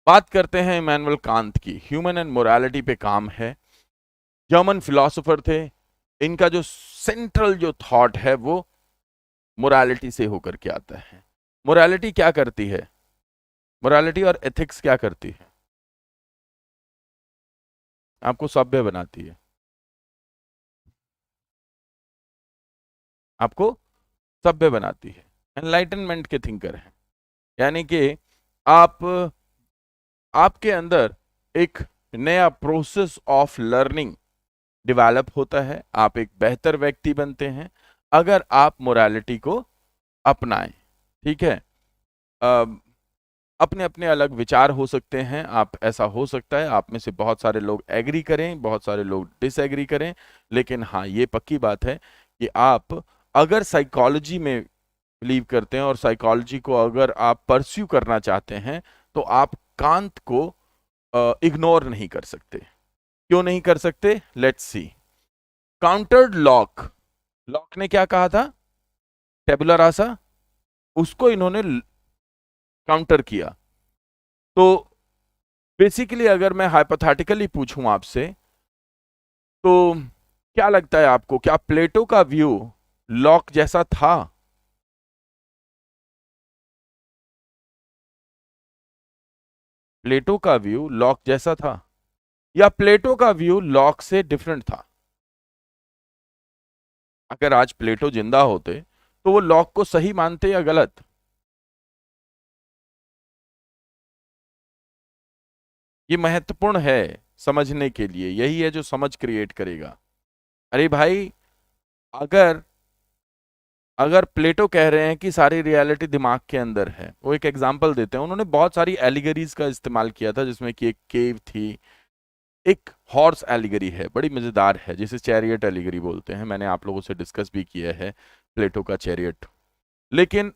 बात करते हैं इमैनुअल कांत की। ह्यूमन एंड मोरालिटी पे काम है। जर्मन फिलोसोफर थे। इनका जो सेंट्रल जो थॉट है वो मोरालिटी से होकर के आता है। मोरालिटी क्या करती है? मोरालिटी और एथिक्स क्या करती है? आपको सभ्य बनाती है, आपको सभ्य बनाती है। एनलाइटनमेंट के थिंकर हैं, यानी कि आप आपके अंदर एक नया प्रोसेस ऑफ लर्निंग डेवलप होता है, आप एक बेहतर व्यक्ति बनते हैं अगर आप मोरालिटी को अपनाएं। ठीक है। अपने अपने अलग विचार हो सकते हैं, आप ऐसा हो सकता है आप में से बहुत सारे लोग एग्री करें, बहुत सारे लोग डिसएग्री करें, लेकिन हाँ ये पक्की बात है कि आप अगर साइकोलॉजी में बिलीव करते हैं और साइकोलॉजी को अगर आप परस्यू करना चाहते हैं तो आप कांत को इग्नोर नहीं कर सकते। क्यों नहीं कर सकते? Let's see. Countered lock. Lock ने क्या कहा था? टेबुला रासा। उसको इन्होंने काउंटर किया। तो बेसिकली अगर मैं हाइपोथेटिकली पूछूं आपसे, तो क्या लगता है आपको, क्या प्लेटो का व्यू लॉक जैसा था? प्लेटो का व्यू लॉक जैसा था या प्लेटो का व्यू लॉक से डिफरेंट था? अगर आज प्लेटो जिंदा होते तो वो लॉक को सही मानते या गलत? ये महत्वपूर्ण है समझने के लिए, यही है जो समझ क्रिएट करेगा। अरे भाई, अगर अगर प्लेटो कह रहे हैं कि सारी रियलिटी दिमाग के अंदर है, वो एक एग्जांपल देते हैं। उन्होंने बहुत सारी एलिगरीज का इस्तेमाल किया था, जिसमें कि एक केव थी, एक हॉर्स एलिगरी है, बड़ी मजेदार है, जिसे चैरियट एलिगरी बोलते हैं। मैंने आप लोगों से डिस्कस भी किया है प्लेटो का चैरियट। लेकिन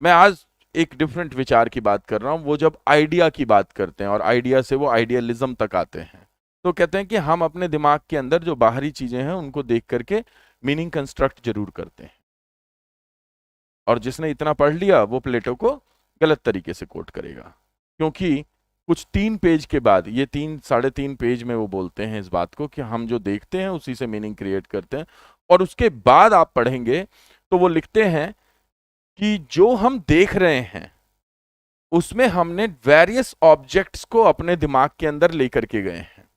मैं आज एक डिफरेंट विचार की बात कर रहा हूं। वो जब आइडिया की बात करते हैं और आइडिया से वो आइडियलिज्म तक आते हैं, तो कहते हैं कि हम अपने दिमाग के अंदर जो बाहरी चीजें हैं उनको देख करके मीनिंग कंस्ट्रक्ट जरूर करते हैं, और जिसने इतना पढ़ लिया वो प्लेटो को गलत तरीके से कोट करेगा। क्योंकि कुछ 3 पेज के बाद, ये 3 साढ़े 3 पेज में वो बोलते हैं इस बात को कि हम जो देखते हैं उसी से मीनिंग क्रिएट करते हैं। और उसके बाद आप पढ़ेंगे तो वो लिखते हैं कि जो हम देख रहे हैं उसमें हमने वेरियस ऑब्जेक्ट्स को अपने दिमाग के अंदर लेकर के गए हैं।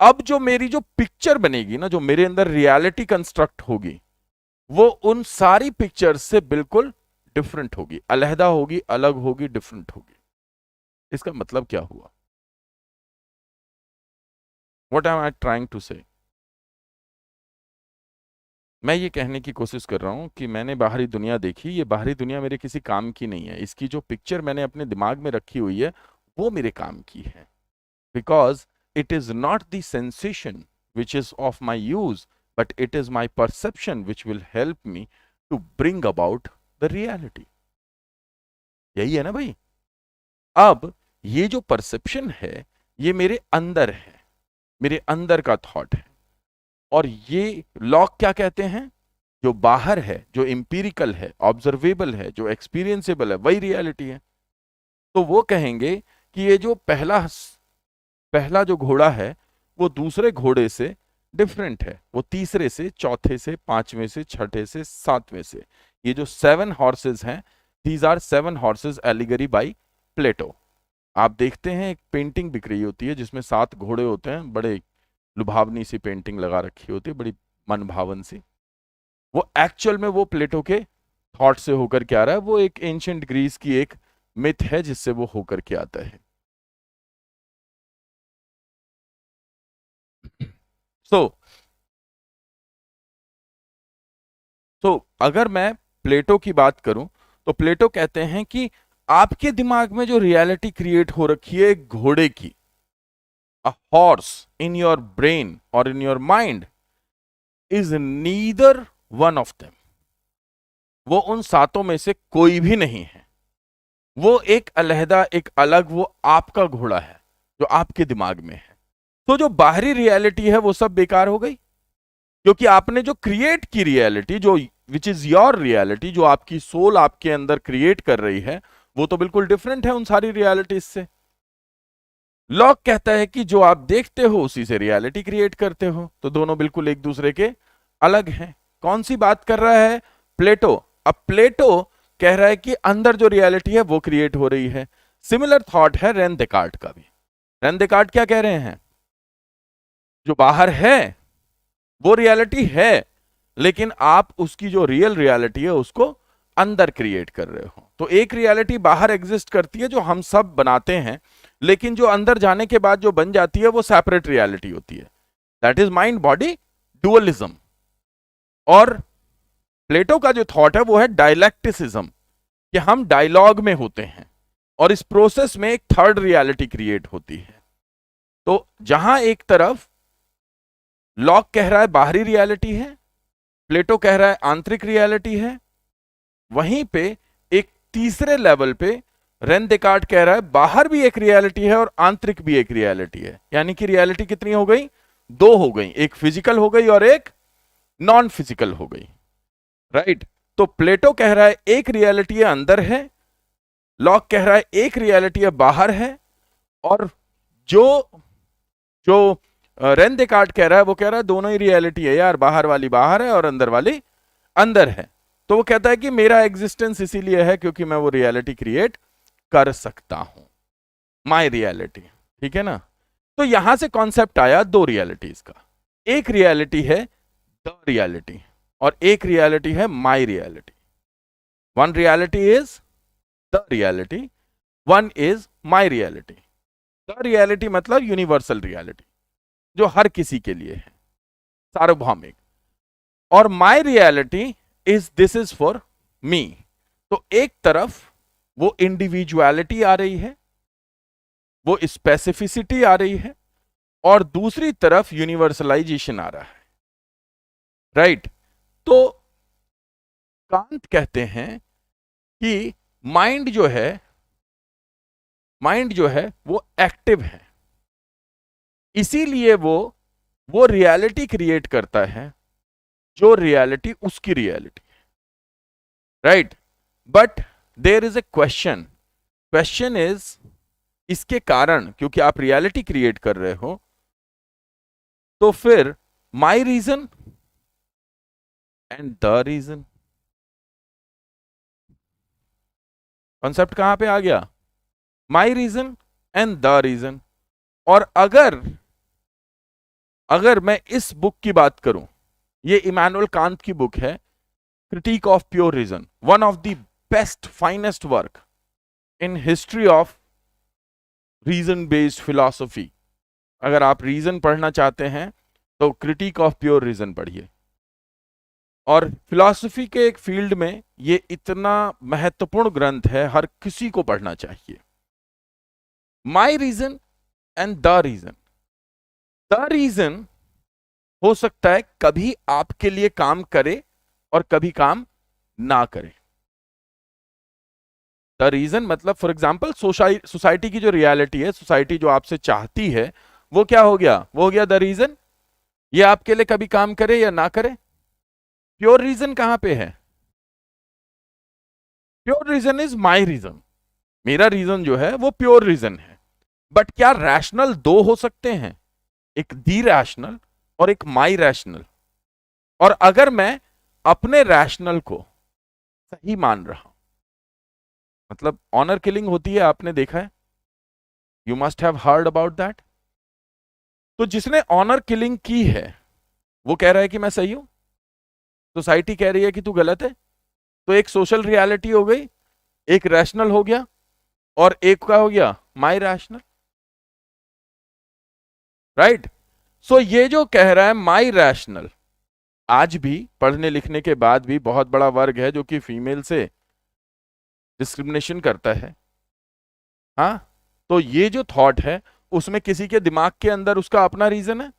अब जो मेरी जो पिक्चर बनेगी ना, जो मेरे अंदर रियलिटी कंस्ट्रक्ट होगी, वो उन सारी पिक्चर्स से बिल्कुल डिफरेंट होगी, अलहदा होगी, अलग होगी, डिफरेंट होगी। इसका मतलब क्या हुआ? What am I trying to say? मैं ये कहने की कोशिश कर रहा हूं कि मैंने बाहरी दुनिया देखी, ये बाहरी दुनिया मेरे किसी काम की नहीं है। इसकी जो पिक्चर मैंने अपने दिमाग में रखी हुई है वो मेरे काम की है, because it is not the sensation which is of my use, but it is my perception which will help me to bring about the reality. यही है ना भाई? अब ये जो परसेप्शन है ये मेरे अंदर है, मेरे अंदर का थॉट है। और ये लॉक क्या कहते हैं? जो बाहर है, जो एम्पिरिकल है, ऑब्जर्वेबल है, जो एक्सपीरियंसेबल है, वही रियलिटी है। तो वो कहेंगे कि ये जो पहला पहला जो घोड़ा है वो दूसरे घोड़े से डिफरेंट है, वो तीसरे से, चौथे से, पांचवें से, छठे से, सातवें से। ये जो 7 हॉर्सेस हैं, these are 7 horses allegory by Plato. आप देखते हैं एक पेंटिंग बिक रही होती है जिसमें 7 घोड़े होते हैं, बड़े लुभावनी सी पेंटिंग लगा रखी होती है, बड़ी मनभावन सी। वो एक्चुअल में वो प्लेटो के थॉट से होकर के आ रहा है, वो एक एंशियंट ग्रीस की एक मिथ है जिससे वो होकर के आता है। सो सो अगर मैं प्लेटो की बात करूं तो प्लेटो कहते हैं कि आपके दिमाग में जो रियलिटी क्रिएट हो रखी है एक घोड़े की, a horse in your brain और in your mind is neither one of them. वो उन 7 में से कोई भी नहीं है। वो एक अलहदा, एक अलग, वो आपका घोड़ा है जो आपके दिमाग में है। तो जो बाहरी रियलिटी है वो सब बेकार हो गई, क्योंकि आपने जो क्रिएट की रियलिटी, जो विच इज योर रियलिटी, जो आपकी सोल आपके अंदर क्रिएट कर रही है, वो तो बिल्कुल डिफरेंट है उन सारी रियलिटीज से। लॉक कहता है कि जो आप देखते हो उसी से रियलिटी क्रिएट करते हो, तो दोनों बिल्कुल एक दूसरे के अलग हैं। कौन सी बात कर रहा है? प्लेटो। अब प्लेटो कह रहा है कि अंदर जो रियलिटी है वो क्रिएट हो रही है। सिमिलर थॉट है रेन डेकार्ट का भी। रेन डेकार्ट क्या कह रहे हैं? जो बाहर है वो रियलिटी है, लेकिन आप उसकी जो रियल रियलिटी है उसको अंदर क्रिएट कर रहे हो। तो एक रियलिटी बाहर एग्जिस्ट करती है जो हम सब बनाते हैं, लेकिन जो अंदर जाने के बाद जो बन जाती है वो सेपरेट रियलिटी होती है। That is mind body dualism. और प्लेटो का जो थॉट है वो है डायलैक्टिसिज्म, कि हम डायलॉग में होते हैं और इस प्रोसेस में एक थर्ड रियलिटी क्रिएट होती है। तो जहां एक तरफ लॉक कह रहा है बाहरी रियलिटी है, प्लेटो कह रहा है आंतरिक रियलिटी है, वहीं पे एक तीसरे लेवल पे रेन डेकार्ट कह रहा है बाहर भी एक रियलिटी है और आंतरिक भी एक रियलिटी है। यानी कि रियलिटी कितनी हो गई? दो हो गई, एक फिजिकल हो गई और एक नॉन फिजिकल हो गई। राइट? तो प्लेटो कह रहा है एक रियलिटी है अंदर है, लॉक कह रहा है एक रियलिटी है बाहर है, और जो जो रेन डेकार्ट कह रहा है वो कह रहा है दोनों ही रियलिटी है यार, बाहर वाली बाहर है और अंदर वाली अंदर है। तो वो कहता है कि मेरा एग्जिस्टेंस इसीलिए है क्योंकि मैं वो रियलिटी क्रिएट कर सकता हूं, माई रियलिटी। ठीक है ना? तो यहां से कॉन्सेप्ट आया दो रियलिटीज का। एक रियलिटी है द रियलिटी और एक रियलिटी है my reality. One reality is the reality, one is my reality. The reality मतलब यूनिवर्सल रियलिटी जो हर किसी के लिए है, सार्वभौमिक। और my reality is this is for me. तो एक तरफ वो इंडिविजुअलिटी आ रही है, वो स्पेसिफिसिटी आ रही है, और दूसरी तरफ यूनिवर्सलाइजेशन आ रहा है। राइट? तो कांत कहते हैं कि माइंड जो है वो एक्टिव है, इसीलिए वो रियलिटी क्रिएट करता है जो रियलिटी उसकी रियलिटी है। Right? But there is a question is, इसके कारण क्योंकि आप रियलिटी क्रिएट कर रहे हो, तो फिर my reason and the reason, concept कहां पे आ गया? My reason and the reason. और अगर मैं इस बुक की बात करूं, ये इमैनुअल कांत की बुक है, critique of pure reason, one of the best finest work in history of reason based philosophy. अगर आप रीजन पढ़ना चाहते हैं तो क्रिटिक ऑफ प्योर रीजन पढ़िए। और फिलॉसफी के एक फील्ड में ये इतना महत्वपूर्ण ग्रंथ है, हर किसी को पढ़ना चाहिए। My reason and the reason. The reason हो सकता है कभी आपके लिए काम करे और कभी काम ना करे। द रीजन मतलब फॉर एग्जाम्पल सोसाइटी की जो रियलिटी है, सोसाइटी जो आपसे चाहती है, वो क्या हो गया? वो हो गया द रीजन। ये आपके लिए कभी काम करे या ना करे। प्योर रीजन कहां पे है? Pure reason is my reason. मेरा रीजन जो है वो प्योर रीजन है। बट क्या रैशनल दो हो सकते हैं? एक दी रैशनल और एक माई रैशनल। और अगर मैं अपने रैशनल को सही मान रहा हूं, मतलब ऑनर किलिंग होती है, आपने देखा है, you must have heard about that. तो जिसने ऑनर किलिंग की है वो कह रहा है कि मैं सही हूं, सोसाइटी कह रही है कि तू गलत है। तो एक सोशल रियलिटी हो गई, एक रैशनल हो गया, और एक का हो गया माई रैशनल। राइट? सो ये जो कह रहा है माई रैशनल, आज भी पढ़ने लिखने के बाद भी बहुत बड़ा वर्ग है जो कि फीमेल से डिस्क्रिमिनेशन करता है। हाँ, तो ये जो थॉट है उसमें किसी के दिमाग के अंदर उसका अपना रीजन है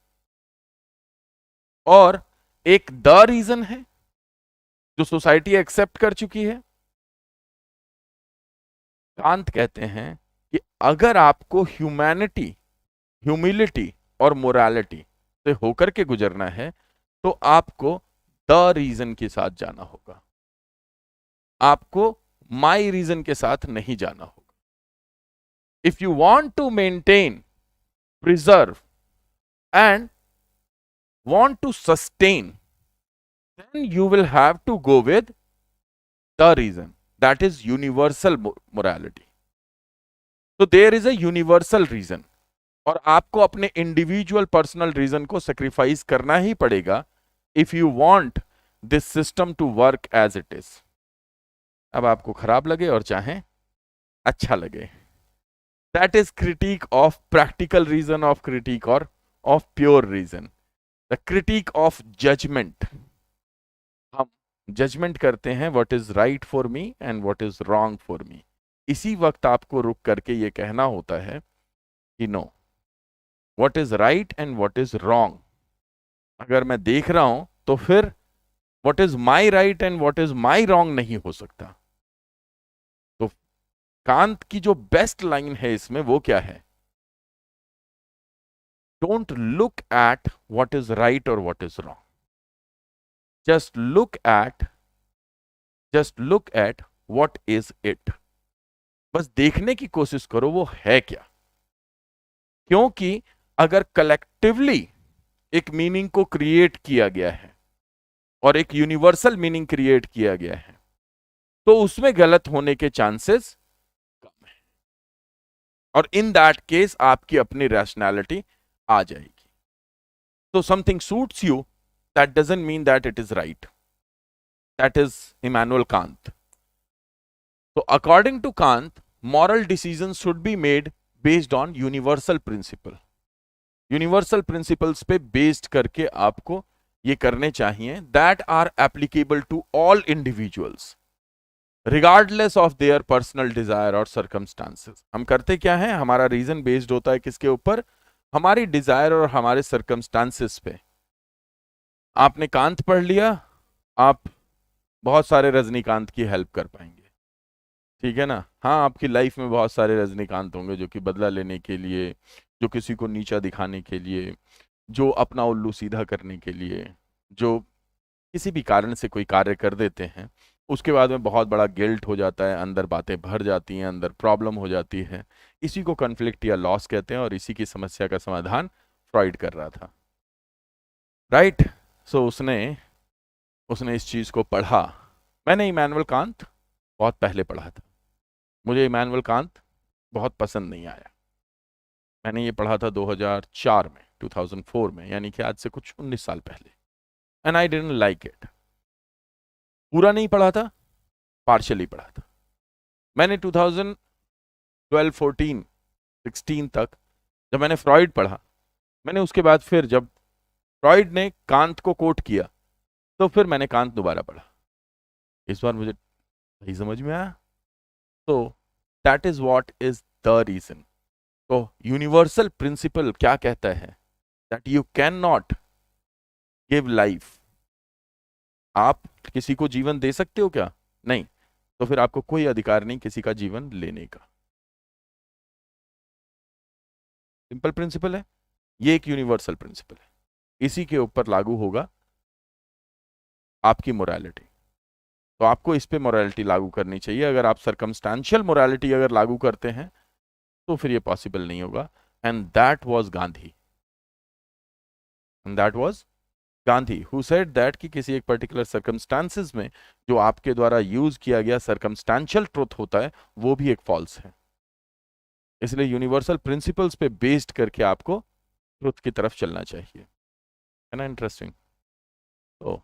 और एक द रीजन है जो सोसाइटी एक्सेप्ट कर चुकी है। कांत कहते हैं कि अगर आपको ह्यूमैनिटी, ह्यूमिलिटी और मोरालिटी से होकर के गुजरना है तो आपको द रीजन के साथ जाना होगा, आपको माई रीजन के साथ नहीं जाना होगा। If you want to maintain, preserve and want to sustain, then you will have to go with the reason, that is universal morality. So there is a universal reason, और आपको अपने individual personal reason को sacrifice करना ही पड़ेगा if you want this system to work as it is. अब आपको खराब लगे और चाहे अच्छा लगे, that is critique of practical reason, of critique और of pure reason, the critique of judgement. हम जजमेंट करते हैं what is right for me and what is wrong for me. इसी वक्त आपको रुक करके ये कहना होता है कि no, what is right and what is wrong अगर मैं देख रहा हूं तो फिर what is my right and what is my wrong नहीं हो सकता। तो कांत की जो बेस्ट लाइन है इसमें वो क्या है? Don't look at what is right और what is wrong, just look at what is it। बस देखने की कोशिश करो वो है क्या। क्योंकि अगर कलेक्टिवली एक मीनिंग को क्रिएट किया गया है और एक यूनिवर्सल मीनिंग क्रिएट किया गया है तो उसमें गलत होने के चांसेस कम है, और इन दैट केस आपकी अपनी रैशनैलिटी आ जाएगी। तो something suits you, that doesn't mean that it is right. That is Immanuel Kant. So according to Kant, moral decisions should be made based on universal principle. Universal principles पे based करके आपको ये करने चाहिए that are applicable to all individuals regardless of their personal desire or circumstances। हम करते क्या है, हमारा रीजन बेस्ड होता है किसके ऊपर? हमारी डिजायर और हमारे सर्कमस्टांसेस पे। आपने कांत पढ़ लिया, आप बहुत सारे रजनीकांत की हेल्प कर पाएंगे, ठीक है ना। हाँ, आपकी लाइफ में बहुत सारे रजनीकांत होंगे जो कि बदला लेने के लिए, जो किसी को नीचा दिखाने के लिए, जो अपना उल्लू सीधा करने के लिए, जो किसी भी कारण से कोई कार्य कर देते हैं, उसके बाद में बहुत बड़ा गिल्ट हो जाता है, अंदर बातें भर जाती हैं, अंदर प्रॉब्लम हो जाती है। इसी को कन्फ्लिक्ट या लॉस कहते हैं, और इसी की समस्या का समाधान फ्रॉइड कर रहा था, राइट। सो उसने इस चीज को पढ़ा। मैंने इमैनुअल कांत बहुत पहले पढ़ा था, मुझे इमैनुअल कांत बहुत पसंद नहीं आया। मैंने ये पढ़ा था 2004 में, 2004 में, यानी कि आज से कुछ 19 साल पहले, and I didn't like it. पूरा नहीं पढ़ा था, पार्शियली पढ़ा था। मैंने 2012, 14, 16 तक जब मैंने फ्रॉइड पढ़ा, मैंने उसके बाद फिर जब फ्रॉइड ने कांत को कोट किया तो फिर मैंने कांत दोबारा पढ़ा। इस बार मुझे सही समझ में आया। तो that is what is the reason. तो यूनिवर्सल प्रिंसिपल क्या कहता है? That you can not give life. आप किसी को जीवन दे सकते हो क्या? नहीं। तो फिर आपको कोई अधिकार नहीं किसी का जीवन लेने का। सिंपल प्रिंसिपल है, ये एक यूनिवर्सल प्रिंसिपल है, इसी के ऊपर लागू होगा आपकी मोरालिटी। तो आपको इस पे मोरालिटी लागू करनी चाहिए। अगर आप सर्कमस्टेंशियल मोरालिटी अगर लागू करते हैं तो फिर ये पॉसिबल नहीं होगा। And that was Gandhi, and that was Gandhi who said that कि किसी एक पर्टिकुलर सर्कमस्टांसेस में जो आपके द्वारा यूज किया गया सर्कमस्टेंशियल ट्रुथ होता है वो भी एक फॉल्स है। इसलिए यूनिवर्सल प्रिंसिपल्स पे बेस्ड करके आपको ट्रुथ की तरफ चलना चाहिए, है ना। इंटरेस्टिंग। तो